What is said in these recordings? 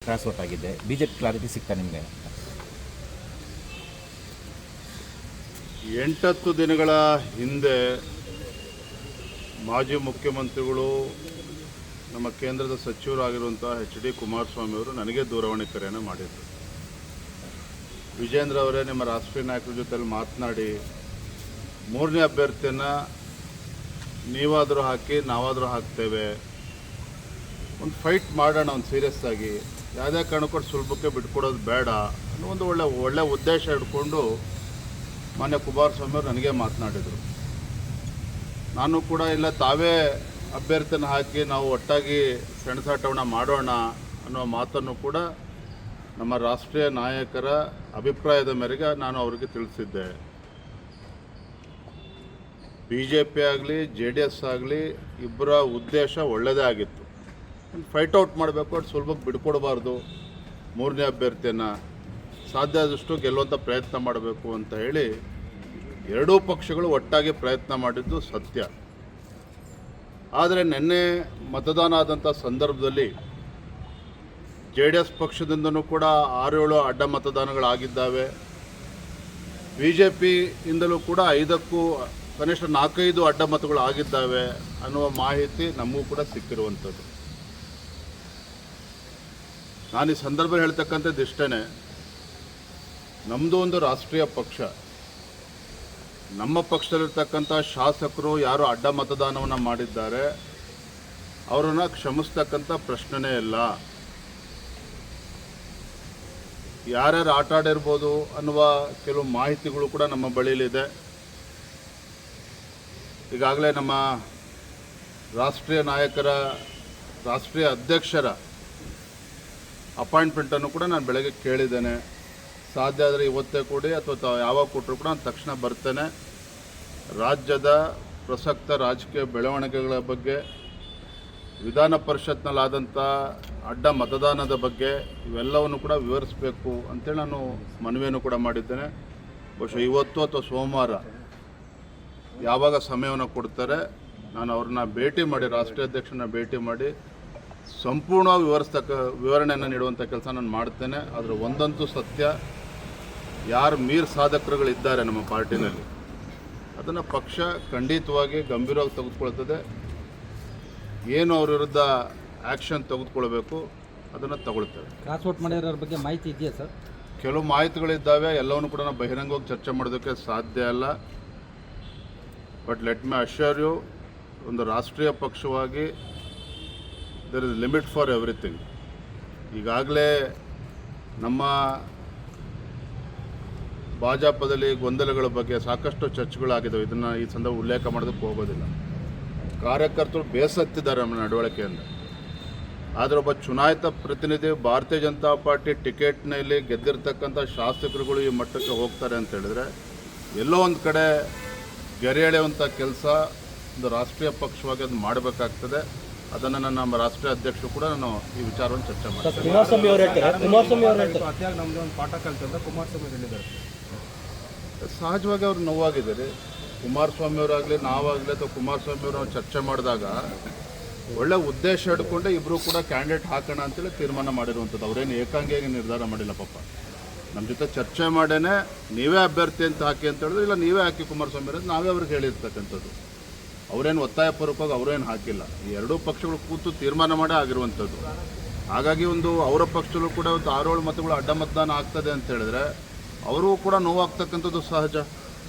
Cross out ಆಗಿದೆ. BJP clarity ಸಿಗ್ತಾ ನಿಮಗೆ? 8 ದಿನಗಳ ಹಿಂದೆ ಮಾಜಿ ಮುಖ್ಯಮಂತ್ರಿಗಳು, ನಮ್ಮ ಕೇಂದ್ರದ ಸಚಿವರಾಗಿರುವಂಥ HD ಕುಮಾರಸ್ವಾಮಿ ಅವರು ನನಗೆ ದೂರವಾಣಿ ಕರೆಯನ್ನು ಮಾಡಿದರು. ವಿಜೇಂದ್ರ ಅವರೇ, ನಿಮ್ಮ ರಾಷ್ಟ್ರೀಯ ನಾಯಕರ ಜೊತೆಲಿ ಮಾತನಾಡಿ 3ನೇ ಅಭ್ಯರ್ಥಿಯನ್ನು ನೀವಾದರೂ ಹಾಕಿ ನಾವಾದರೂ ಹಾಕ್ತೇವೆ, ಒಂದು ಫೈಟ್ ಮಾಡೋಣ, ಒಂದು ಸೀರಿಯಸ್ ಆಗಿ, ಯಾವುದೇ ಕಾರಣಕ್ಕೂ ಸುಲಭಕ್ಕೆ ಬಿಟ್ಕೊಡೋದು ಬೇಡ ಅನ್ನೋ ಒಂದು ಒಳ್ಳೆ ಉದ್ದೇಶ ಇಟ್ಕೊಂಡು ಮಾನ್ಯ ಕುಮಾರಸ್ವಾಮಿ ಅವರು ನನಗೆ ಮಾತನಾಡಿದರು. ನಾನು ಕೂಡ ಇಲ್ಲ, ತಾವೇ ಅಭ್ಯರ್ಥಿನ ಹಾಕಿ ನಾವು ಒಟ್ಟಾಗಿ ಸೆಣಸಾಟವನ್ನು ಮಾಡೋಣ ಅನ್ನೋ ಮಾತನ್ನು ಕೂಡ ನಮ್ಮ ರಾಷ್ಟ್ರೀಯ ನಾಯಕರ ಅಭಿಪ್ರಾಯದ ಮೇರೆಗೆ ನಾನು ಅವರಿಗೆ ತಿಳಿಸಿದ್ದೆ. BJP ಆಗಲಿ JDS ಆಗಲಿ ಇಬ್ಬರ ಉದ್ದೇಶ ಒಳ್ಳೆಯದೇ ಆಗಿತ್ತು. ಫೈಟ್ ಔಟ್ ಮಾಡಬೇಕು, ಅದು ಸುಲಭಕ್ಕೆ ಬಿಡ್ಕೊಡ್ಬಾರ್ದು, 3ನೇ ಅಭ್ಯರ್ಥಿಯನ್ನು ಸಾಧ್ಯ ಆದಷ್ಟು ಗೆಲ್ಲುವಂಥ ಪ್ರಯತ್ನ ಮಾಡಬೇಕು ಅಂತ ಹೇಳಿ ಎರಡೂ ಪಕ್ಷಗಳು ಒಟ್ಟಾಗಿ ಪ್ರಯತ್ನ ಮಾಡಿದ್ದು ಸತ್ಯ. ಆದರೆ ನಿನ್ನೆ ಮತದಾನ ಆದಂಥ ಸಂದರ್ಭದಲ್ಲಿ JDS ಪಕ್ಷದಿಂದನೂ ಕೂಡ 6-7 ಅಡ್ಡ ಮತದಾನಗಳಾಗಿದ್ದಾವೆ. BJP ಇಂದಲೂ ಕೂಡ 5ಕ್ಕೂ ಕನಿಷ್ಠ 4-5 ಅಡ್ಡ ಮತಗಳು ಆಗಿದ್ದಾವೆ ಅನ್ನುವ ಮಾಹಿತಿ ನಮಗೂ ಕೂಡ ಸಿಕ್ಕಿರುವಂಥದ್ದು. ನಾನು ಈ ಸಂದರ್ಭ ಹೇಳ್ತಕ್ಕಂಥದ್ದು ಇಷ್ಟೇ, ನಮ್ಮದು ಒಂದು ರಾಷ್ಟ್ರೀಯ ಪಕ್ಷ, ನಮ್ಮ ಪಕ್ಷದಲ್ಲಿರ್ತಕ್ಕಂಥ ಶಾಸಕರು ಯಾರು ಅಡ್ಡ ಮತದಾನವನ್ನು ಮಾಡಿದ್ದಾರೆ ಅವರನ್ನು ಕ್ಷಮಿಸ್ತಕ್ಕಂಥ ಪ್ರಶ್ನೆನೇ ಇಲ್ಲ. ಯಾರ್ಯಾರು ಆಟ ಆಡಿರ್ಬೋದು ಅನ್ನುವ ಕೆಲವು ಮಾಹಿತಿಗಳು ಕೂಡ ನಮ್ಮ ಬಳಿಯಲ್ಲಿದೆ. ಈಗಾಗಲೇ ನಮ್ಮ ರಾಷ್ಟ್ರೀಯ ನಾಯಕರ, ರಾಷ್ಟ್ರೀಯ ಅಧ್ಯಕ್ಷರ ಅಪಾಯಿಂಟ್ಮೆಂಟನ್ನು ಕೂಡ ನಾನು ಬೆಳಗ್ಗೆ ಕೇಳಿದ್ದೇನೆ. ಸಾಧ್ಯ ಆದರೆ ಇವತ್ತೇ ಕೊಡಿ ಅಥವಾ ಯಾವಾಗ ಕೊಟ್ಟರು ಕೂಡ ನಾನು ತಕ್ಷಣ ಬರ್ತೇನೆ. ರಾಜ್ಯದ ಪ್ರಸಕ್ತ ರಾಜಕೀಯ ಬೆಳವಣಿಗೆಗಳ ಬಗ್ಗೆ, ವಿಧಾನ ಪರಿಷತ್ನಲ್ಲಾದಂಥ ಅಡ್ಡ ಮತದಾನದ ಬಗ್ಗೆ ಇವೆಲ್ಲವನ್ನು ಕೂಡ ವಿವರಿಸಬೇಕು ಅಂತೇಳಿ ನಾನು ಮನವಿಯನ್ನು ಕೂಡ ಮಾಡಿದ್ದೇನೆ. ಬಹುಶಃ ಇವತ್ತು ಅಥವಾ ಸೋಮವಾರ ಯಾವಾಗ ಸಮಯವನ್ನು ಕೊಡ್ತಾರೆ ನಾನು ಅವ್ರನ್ನ ಭೇಟಿ ಮಾಡಿ, ರಾಷ್ಟ್ರೀಯ ಅಧ್ಯಕ್ಷರನ್ನ ಭೇಟಿ ಮಾಡಿ ಸಂಪೂರ್ಣವಾಗಿ ವಿವರಣೆಯನ್ನು ನೀಡುವಂಥ ಕೆಲಸ ನಾನು ಮಾಡ್ತೇನೆ. ಆದರೆ ಒಂದಂತೂ ಸತ್ಯ, ಯಾರು ಮೀರ್ ಸಾಧಕರುಗಳಿದ್ದಾರೆ ನಮ್ಮ ಪಾರ್ಟಿನಲ್ಲಿ ಅದನ್ನು ಪಕ್ಷ ಖಂಡಿತವಾಗಿ ಗಂಭೀರವಾಗಿ ತೆಗೆದುಕೊಳ್ತದೆ. ಏನು ಅವ್ರ ವಿರುದ್ಧ ಆ್ಯಕ್ಷನ್ ತೆಗೆದುಕೊಳ್ಬೇಕು ಅದನ್ನು ತಗೊಳ್ತೇವೆ. ಕ್ರಾಸ್ ಔಟ್ ಮಾಡಿರೋರ ಬಗ್ಗೆ ಮಾಹಿತಿ ಇದೆಯಾ ಸರ್? ಕೆಲವು ಮಾಹಿತಿಗಳಿದ್ದಾವೆ, ಎಲ್ಲವನ್ನು ಕೂಡ ನಾವು ಬಹಿರಂಗವಾಗಿ ಚರ್ಚೆ ಮಾಡೋದಕ್ಕೆ ಸಾಧ್ಯ ಅಲ್ಲ. But let me assure you, ಒಂದು ರಾಷ್ಟ್ರೀಯ ಪಕ್ಷವಾಗಿ there is limit for everything. ಈಗಾಗಲೇ ನಮ್ಮ ಭಾಜಪದಲ್ಲಿ ಗೊಂದಲಗಳ ಬಗ್ಗೆ ಸಾಕಷ್ಟು ಚರ್ಚೆಗಳಾಗಿದ್ದಾವೆ. ಇದನ್ನು ಈ ಸಂದರ್ಭ ಉಲ್ಲೇಖ ಮಾಡೋದಕ್ಕೆ ಹೋಗೋದಿಲ್ಲ. ಕಾರ್ಯಕರ್ತರು ಬೇಸತ್ತಿದ್ದಾರೆ ನಮ್ಮ ನಡವಳಿಕೆಯಿಂದ. ಆದರೆ ಒಬ್ಬ ಚುನಾಯಿತ ಪ್ರತಿನಿಧಿ, ಭಾರತೀಯ ಜನತಾ ಪಾರ್ಟಿ ಟಿಕೆಟ್ನಲ್ಲಿ ಗೆದ್ದಿರ್ತಕ್ಕಂಥ ಶಾಸಕರುಗಳು ಈ ಮಟ್ಟಕ್ಕೆ ಹೋಗ್ತಾರೆ ಅಂತ ಹೇಳಿದ್ರೆ ಎಲ್ಲೋ ಒಂದು ಕಡೆ ಗೆರೆ ಎಳೆಯುವಂಥ ಕೆಲಸ ಒಂದು ರಾಷ್ಟ್ರೀಯ ಪಕ್ಷವಾಗಿ ಅದು ಮಾಡಬೇಕಾಗ್ತದೆ. ಅದನ್ನು ನಮ್ಮ ರಾಷ್ಟ್ರೀಯ ಅಧ್ಯಕ್ಷರು ಕೂಡ ನಾನು ಈ ವಿಚಾರವನ್ನು ಚರ್ಚೆ ಮಾಡ್ತೀನಿ. ಕುಮಾರಸ್ವಾಮಿ ಅವರು ಪಾಠ ಕಲಿತ ಕುಮಾರಸ್ವಾಮಿ ಹೇಳಿದ್ದಾರೆ. ಸಹಜವಾಗಿ ಅವ್ರು ನೋವಾಗಿದ್ದಾರೆ. ಕುಮಾರಸ್ವಾಮಿ ಅವರಾಗಲಿ ನಾವಾಗಲಿ ಅಥವಾ ಕುಮಾರಸ್ವಾಮಿ ಅವರು ನಾವು ಚರ್ಚೆ ಮಾಡಿದಾಗ ಒಳ್ಳೆ ಉದ್ದೇಶ ಹಿಡ್ಕೊಂಡೆ ಇಬ್ಬರು ಕೂಡ ಕ್ಯಾಂಡಿಡೇಟ್ ಹಾಕೋಣ ಅಂತೇಳಿ ತೀರ್ಮಾನ ಮಾಡಿರುವಂಥದ್ದು. ಅವರೇನು ಏಕಾಂಗಿಯಾಗಿ ನಿರ್ಧಾರ ಮಾಡಿಲ್ಲ. ಪಾಪ ನಮ್ಮ ಜೊತೆ ಚರ್ಚೆ ಮಾಡೇನೆ ನೀವೇ ಅಭ್ಯರ್ಥಿ ಅಂತ ಹಾಕಿ ಅಂತ ಹೇಳಿದ್ರೆ, ಇಲ್ಲ ನೀವೇ ಹಾಕಿ ಕುಮಾರಸ್ವಾಮಿ ಅವರು ನಾವೇ ಅವ್ರಿಗೆ ಹೇಳಿರ್ತಕ್ಕಂಥದ್ದು. ಅವರೇನು ಒತ್ತಾಯಪೂರ್ವಕವಾಗಿ ಅವರೇನು ಹಾಕಿಲ್ಲ. ಈ ಎರಡೂ ಪಕ್ಷಗಳು ಕೂತು ತೀರ್ಮಾನ ಮಾಡೇ ಆಗಿರುವಂಥದ್ದು. ಹಾಗಾಗಿ ಒಂದು ಅವರ ಪಕ್ಷದಲ್ಲೂ ಕೂಡ ಒಂದು 6-7 ಮತಗಳು ಅಡ್ಡ ಮತದಾನ ಆಗ್ತದೆ ಅಂತ ಹೇಳಿದ್ರೆ ಅವ್ರಿಗೂ ಕೂಡ ನೋವಾಗ್ತಕ್ಕಂಥದ್ದು ಸಹಜ.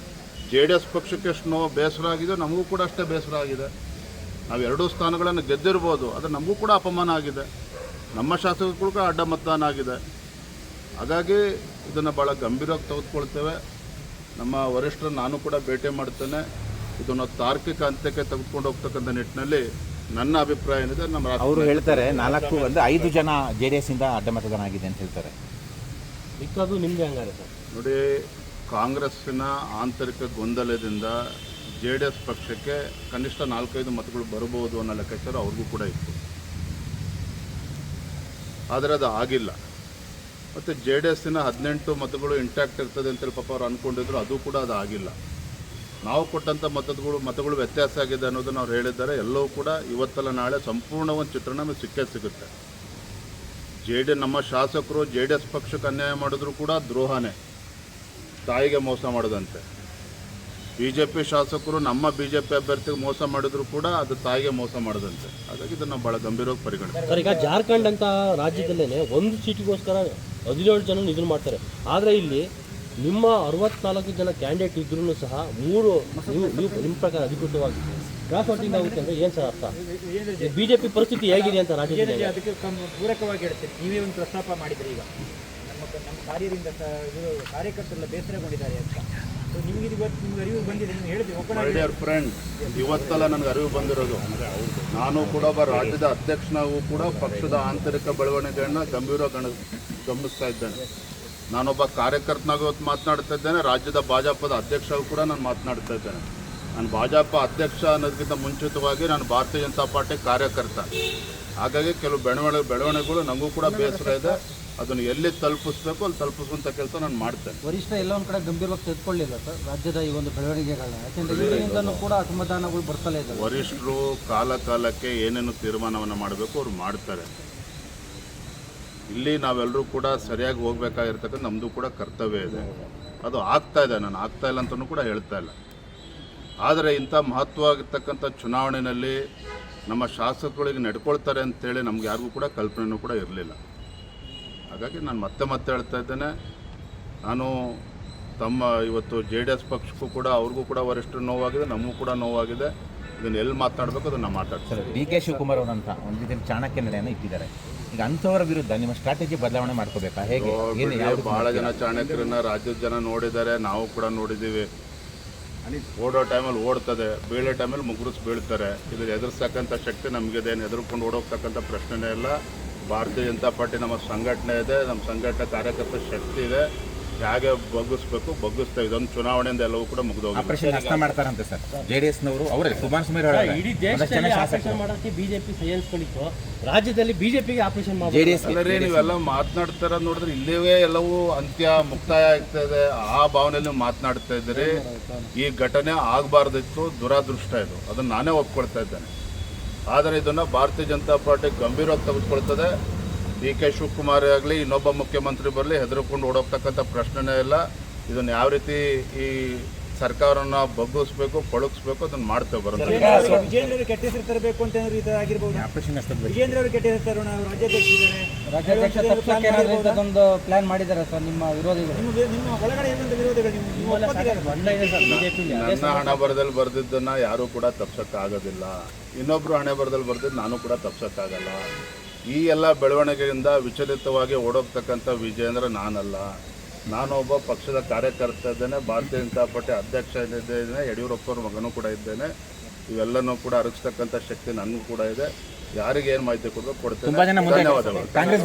JDS ಪಕ್ಷಕ್ಕೆ ಎಷ್ಟು ನೋವು ಬೇಸರ ಆಗಿದೆ, ನಮಗೂ ಕೂಡ ಅಷ್ಟೇ ಬೇಸರ ಆಗಿದೆ. ನಾವು 2 ಸ್ಥಾನಗಳನ್ನು ಗೆದ್ದಿರ್ಬೋದು, ಆದರೆ ನಮಗೂ ಕೂಡ ಅಪಮಾನ ಆಗಿದೆ. ನಮ್ಮ ಶಾಸಕರು ಕೂಡ ಅಡ್ಡ ಮತದಾನ ಆಗಿದೆ. ಹಾಗಾಗಿ ಇದನ್ನು ಭಾಳ ಗಂಭೀರವಾಗಿ ತೆಗೆದುಕೊಳ್ತೇವೆ. ನಮ್ಮ ವರಿಷ್ಠರು ನಾನು ಕೂಡ ಭೇಟಿ ಮಾಡ್ತೇನೆ. ಇದನ್ನು ತಾರ್ಕಿಕ ಅಂತ್ಯಕ್ಕೆ ತೆಗೆದುಕೊಂಡು ಹೋಗ್ತಕ್ಕಂಥ ನಿಟ್ಟಿನಲ್ಲಿ ನನ್ನ ಅಭಿಪ್ರಾಯ ಏನಿದೆ. ನಮ್ಮ ಅವರು ಹೇಳ್ತಾರೆ 5 ಜನ JDS ಇಂದ ಅಡ್ಡ ಮತದಾನ ಆಗಿದೆ ಅಂತ ಹೇಳ್ತಾರೆ. ಮಿಕ್ಕದು ನಿಮ್ಮದೇ ಹಂಗಾರೆ ಸರ್? ನೋಡಿ, ಕಾಂಗ್ರೆಸ್ಸಿನ ಆಂತರಿಕ ಗೊಂದಲದಿಂದ JDS ಪಕ್ಷಕ್ಕೆ ಕನಿಷ್ಠ 4-5 ಮತಗಳು ಬರ್ಬೋದು ಅನ್ನೋ ಲೆಕ್ಕಾಚಾರ ಅವ್ರಿಗೂ ಕೂಡ ಇತ್ತು. ಆದರೆ ಅದು ಆಗಿಲ್ಲ. ಮತ್ತು JDSನ 18 ಮತಗಳು ಇಂಟ್ಯಾಕ್ಟ್ ಇರ್ತದೆ ಅಂತೇಳಿ ಪಾಪ ಅವ್ರು ಅಂದ್ಕೊಂಡಿದ್ರು, ಅದು ಕೂಡ ಅದು ಆಗಿಲ್ಲ. ನಾವು ಕೊಟ್ಟಂಥ ಮತಗಳು ವ್ಯತ್ಯಾಸ ಆಗಿದೆ ಅನ್ನೋದನ್ನು ಅವ್ರು ಹೇಳಿದ್ದಾರೆ. ಎಲ್ಲವೂ ಕೂಡ ಇವತ್ತಲ್ಲ ನಾಳೆ ಸಂಪೂರ್ಣ ಒಂದು ಚಿತ್ರಣ ನಮಗೆ ಸಿಕ್ಕೇ ಸಿಗುತ್ತೆ. ನಮ್ಮ ಶಾಸಕರು JDS ಪಕ್ಷಕ್ಕೆ ಅನ್ಯಾಯ ಮಾಡಿದ್ರು ಕೂಡ ದ್ರೋಹನೇ, ತಾಯಿಗೆ ಮೋಸ ಮಾಡೋದಂತೆ. BJP ಶಾಸಕರು ನಮ್ಮ BJP ಅಭ್ಯರ್ಥಿಗೆ ಮೋಸ ಮಾಡಿದ್ರು ಕೂಡ ಅದು ತಾಯಿಗೆ ಮೋಸ ಮಾಡೋದಂತೆ. ಹಾಗಾಗಿ ಇದನ್ನು ಭಾಳ ಗಂಭೀರವಾಗಿ ಪರಿಗಣಿಸ್ತಾರೆ. ಸರ್, ಈಗ ಜಾರ್ಖಂಡ್ ಅಂತ ರಾಜ್ಯದಲ್ಲೇ ಒಂದು ಸೀಟಿಗೋಸ್ಕರ 17 ಜನ ಇದನ್ನು ಮಾಡ್ತಾರೆ. ಆದರೆ ಇಲ್ಲಿ ನಿಮ್ಮ 64 ಜನ ಕ್ಯಾಂಡಿಡೇಟ್ ಇದ್ರೂ ಸಹ 3 ನಿಮ್ಮ ಪ್ರಕಾರ ಅಧಿಕೃತವಾಗಿ ಕ್ರಾಸ್ ವೋಟಿಂಗ್ ಆಗುತ್ತೆ ಅಂದರೆ ಏನು ಸರ್ ಅರ್ಥ? BJP ಪರಿಸ್ಥಿತಿ ಹೇಗಿದೆ ಅಂತ ರಾಜ್ಯದಲ್ಲಿ? ಅದಕ್ಕೆ ಪೂರಕವಾಗಿ ಹೇಳ್ತೀನಿ. ನೀವೇ ಒಂದು ಪ್ರಸ್ತಾಪ ಮಾಡಿದ್ರಿ, ಈಗ ನಮ್ಮ ಕಾರ್ಯದಿಂದ ಕಾರ್ಯಕರ್ತರೆಲ್ಲ ಬೇಸರಗೊಂಡಿದ್ದಾರೆ ಅಂತ. ಸೊ ನಿಮಗೆ ಇವತ್ತು ನಿಮ್ಗೆ ಅರಿವು ಬಂದಿದೆ, ನೀವು ಹೇಳಿದ್ರಿ ಮೈ ಡಿಯರ್ ಫ್ರೆಂಡ್, ಇವತ್ತೆಲ್ಲ ನನಗೆ ಅರಿವು ಬಂದಿರೋದು. ನಾನು ಕೂಡ ಒಬ್ಬ ರಾಜ್ಯದ ಅಧ್ಯಕ್ಷನಾಗೂ ಕೂಡ ಪಕ್ಷದ ಆಂತರಿಕ ಬೆಳವಣಿಗೆಯನ್ನು ಗಮನಿಸ್ತಾ ಇದ್ದೇನೆ. ನಾನೊಬ್ಬ ಕಾರ್ಯಕರ್ತನಾಗಿ ಇವತ್ತು ಮಾತನಾಡ್ತಾ ಇದ್ದೇನೆ. ರಾಜ್ಯದ ಭಾಜಪದ ಅಧ್ಯಕ್ಷಗೂ ಕೂಡ ನಾನು ಮಾತನಾಡ್ತಾ ಇದ್ದೇನೆ. ನಾನು ಭಾಜಪ ಅಧ್ಯಕ್ಷ ಅನ್ನೋದಕ್ಕಿಂತ ಮುಂಚಿತವಾಗಿ ನಾನು ಭಾರತೀಯ ಜನತಾ ಪಾರ್ಟಿ ಕಾರ್ಯಕರ್ತ. ಹಾಗಾಗಿ ಕೆಲವು ಬೆಳವಣಿಗೆಗಳು ನನಗೂ ಕೂಡ ಬೇಸರ ಇದೆ. ಅದನ್ನು ಎಲ್ಲಿ ತಲುಪಿಸ್ಬೇಕು ಅಲ್ಲಿ ತಲುಪಿಸುವಂಥ ಕೆಲಸ ನಾನು ಮಾಡ್ತೇನೆ. ವರಿಷ್ಠ ಎಲ್ಲ ಒಂದು ಕಡೆ ಗಂಭೀರವಾಗಿ ತೆಗೆದುಕೊಳ್ಳಿಲ್ಲ ಸರ್ ರಾಜ್ಯದ ಈ ಒಂದು ಬೆಳವಣಿಗೆಗಳನ್ನ, ಯಾಕೆಂದರೆ ಇದರಿಂದಲೂ ಕೂಡ ಅಸಮಾಧಾನಗಳು ಬರ್ತಲೇ ಇದೆ. ವರಿಷ್ಠರು ಕಾಲಕ್ಕೆ ಏನೇನು ತೀರ್ಮಾನವನ್ನು ಮಾಡಬೇಕು ಅವ್ರು ಮಾಡ್ತಾರೆ. ಇಲ್ಲಿ ನಾವೆಲ್ಲರೂ ಕೂಡ ಸರಿಯಾಗಿ ಹೋಗ್ಬೇಕಾಗಿರ್ತಕ್ಕಂಥ ನಮ್ಮದು ಕೂಡ ಕರ್ತವ್ಯ ಇದೆ. ಅದು ಆಗ್ತಾ ಇದೆ, ನಾನು ಆಗ್ತಾ ಇಲ್ಲ ಅಂತಲೂ ಕೂಡ ಹೇಳ್ತಾ ಇಲ್ಲ. ಆದರೆ ಇಂಥ ಮಹತ್ವವಾಗಿರ್ತಕ್ಕಂಥ ಚುನಾವಣೆಯಲ್ಲಿ ನಮ್ಮ ಶಾಸಕರುಗಳಿಗೆ ನಡ್ಕೊಳ್ತಾರೆ ಅಂತೇಳಿ ನಮ್ಗೆ ಯಾರಿಗೂ ಕೂಡ ಕಲ್ಪನೆಯೂ ಕೂಡ ಇರಲಿಲ್ಲ. ಹಾಗಾಗಿ ನಾನು ಮತ್ತೆ ಹೇಳ್ತಾ ಇದ್ದೇನೆ, ನಾನು ಇವತ್ತು JDS ಪಕ್ಷಕ್ಕೂ ಕೂಡ ಅವ್ರಿಗೂ ಕೂಡ ವರಿಷ್ಠರು ನೋವಾಗಿದೆ, ನಮಗೂ ಕೂಡ ನೋವಾಗಿದೆ. ಇದನ್ನು ಎಲ್ಲಿ ಮಾತನಾಡಬೇಕು ಅದನ್ನು ಮಾತಾಡ್ತಾರೆ. DK ಶಿವಕುಮಾರ್ ಅವರಂತ ಒಂದು ರೀತಿಯಲ್ಲಿ ಚಾಣಕ್ಯ ನಡೆಯನ್ನು ಇಟ್ಟಿದ್ದಾರೆ. ಈಗ ಅಂಥವರ ವಿರುದ್ಧ ನಿಮ್ಮ ಸ್ಟ್ರಾಟಜಿ ಬದಲಾವಣೆ ಮಾಡ್ಕೋಬೇಕಾ ಹೇಗೆ? ಭಾಳ ಜನ ಚಾಣಕ್ಯರನ್ನ ರಾಜ್ಯದ ಜನ ನೋಡಿದ್ದಾರೆ, ನಾವು ಕೂಡ ನೋಡಿದ್ದೀವಿ. ಓಡೋ ಟೈಮಲ್ಲಿ ಓಡ್ತದೆ, ಬೀಳೋ ಟೈಮಲ್ಲಿ ಬೀಳ್ತಾರೆ. ಇದು ಎದುರಿಸ್ತಕ್ಕಂಥ ಶಕ್ತಿ ನಮಗಿದೇನು ಎದುರ್ಕೊಂಡು ಓಡೋಗ್ತಕ್ಕಂಥ ಪ್ರಶ್ನೆನೇ ಇಲ್ಲ. ಭಾರತೀಯ ಜನತಾ ಪಾರ್ಟಿ ನಮ್ಮ ಸಂಘಟನೆ ಇದೆ, ನಮ್ಮ ಸಂಘಟನೆ ಕಾರ್ಯಕರ್ತರ ಶಕ್ತಿ ಇದೆ. ಹೇಗೆ ಬಗ್ಗಿಸ್ತೇವೆ. ಇದೊಂದು ಚುನಾವಣೆಯಿಂದ ಎಲ್ಲವೂ ಕೂಡ ಮುಗಿದೋಗಿದೆ. ಆಪರೇಷನ್ ಹಸ್ತ ಮಾಡ್ತಾರಂತೆ ಸರ್ JDSನವರು. ಅವರೇ ಕುಮಾರಸ್ವಾಮಿ ಇಡೀ ದೇಶದಲ್ಲಿ ಆಪರೇಷನ್ ಮಾಡೋಕ್ಕೆ BJP ಸಹಿಸ್ಕೊಂಡಿತ್ತು, ರಾಜ್ಯದಲ್ಲಿ BJPಗೆ ಆಪರೇಷನ್ ಮಾಡಿ JDS ಅಲ್ಲರೇ ನೀವೆಲ್ಲ ಮಾತನಾಡ್ತಾರ ನೋಡಿದ್ರೆ ಇಲ್ಲಿವೇ ಎಲ್ಲವೂ ಮುಕ್ತಾಯ ಆಗ್ತದೆ ಆ ಭಾವನೆಯಲ್ಲಿ ಮಾತನಾಡ್ತಾ ಇದ್ದೀರಿ. ಈ ಘಟನೆ ಆಗಬಾರ್ದಿತ್ತು, ದುರಾದೃಷ್ಟ ಇದು. ಅದನ್ನು ನಾನೇ ಒಪ್ಕೊಳ್ತಾ ಇದ್ದೇನೆ. ಆದರೆ ಇದನ್ನು ಭಾರತೀಯ ಜನತಾ ಪಾರ್ಟಿ ಗಂಭೀರವಾಗಿ ತೆಗೆದುಕೊಳ್ತದೆ. DK ಶಿವಕುಮಾರ್ ಆಗಲಿ ಇನ್ನೊಬ್ಬ ಮುಖ್ಯಮಂತ್ರಿ ಬರಲಿ ಹೆದರ್ಕೊಂಡು ಓಡೋಗ್ತಕ್ಕಂಥ ಪ್ರಶ್ನೆನೇ ಇಲ್ಲ. ಇದನ್ನು ಯಾವ ರೀತಿ ಈ ಸರ್ಕಾರನ ಬಗ್ಗಿಸ್ಬೇಕು, ಪಳಗಿಸ್ಬೇಕು ಅದನ್ನು ಮಾಡ್ತೇವೆ. ಬರುತ್ತೆ ವಿಜೇಂದ್ರ ಅವರು ಕೆಟ್ಟ ಹೆಸರು ತರಬೇಕು ಅಂತ ಆಗಿರ್ಬೋದು. ಆಪರೇಷನ್ ಹಸ್ತ ವಿಜೇಂದ್ರ ಅವರು ಕೆಟ್ಟ ಹೆಸರು ತರೋಣ, ರಾಜ್ಯಾಧ್ಯಕ್ಷ ಪ್ಲಾನ್ ಮಾಡಿದ್ದಾರೆ ಸರ್ ನಿಮ್ಮ ವಿರೋಧಿಗಳು. ನಿಮ್ಮ ಒಳಗಡೆ ಏನಂತ ವಿರೋಧಿಗಳು ನನ್ನ ಹಣ ಬರದಲ್ಲಿ ಬರೆದಿದ್ದನ್ನು ಯಾರೂ ಕೂಡ ತಪ್ಸೋಕ್ಕಾಗೋದಿಲ್ಲ. ಇನ್ನೊಬ್ಬರು ಹಣೆ ಬರದಲ್ಲಿ ಬರೆದಿದ್ದು ನಾನು ಕೂಡ ತಪ್ಸೋಕ್ಕಾಗಲ್ಲ. ಈ ಎಲ್ಲ ಬೆಳವಣಿಗೆಯಿಂದ ವಿಚಲಿತವಾಗಿ ಓಡೋಗ್ತಕ್ಕಂಥ ವಿಜೇಂದ್ರ ನಾನಲ್ಲ. ನಾನೊಬ್ಬ ಪಕ್ಷದ ಕಾರ್ಯಕರ್ತ ಇದ್ದೇನೆ, ಭಾರತೀಯ ಜನತಾ ಪಾರ್ಟಿ ಅಧ್ಯಕ್ಷ ಇದ್ದೇನೆ, ಯಡಿಯೂರಪ್ಪವ್ರ ಮಗನೂ ಕೂಡ ಇದ್ದೇನೆ. ಇವೆಲ್ಲನೂ ಕೂಡ ಅರಗಿಸ್ತಕ್ಕಂಥ ಶಕ್ತಿ ನನಗೂ ಕೂಡ ಇದೆ. ಯಾರಿಗೆ ಏನು ಮಾಹಿತಿ ಕೊಡಬೇಕು ಕೊಡ್ತೇನೆ. ತುಂಬಾ ಜನ ಧನ್ಯವಾದಗಳು. ಕಾಂಗ್ರೆಸ್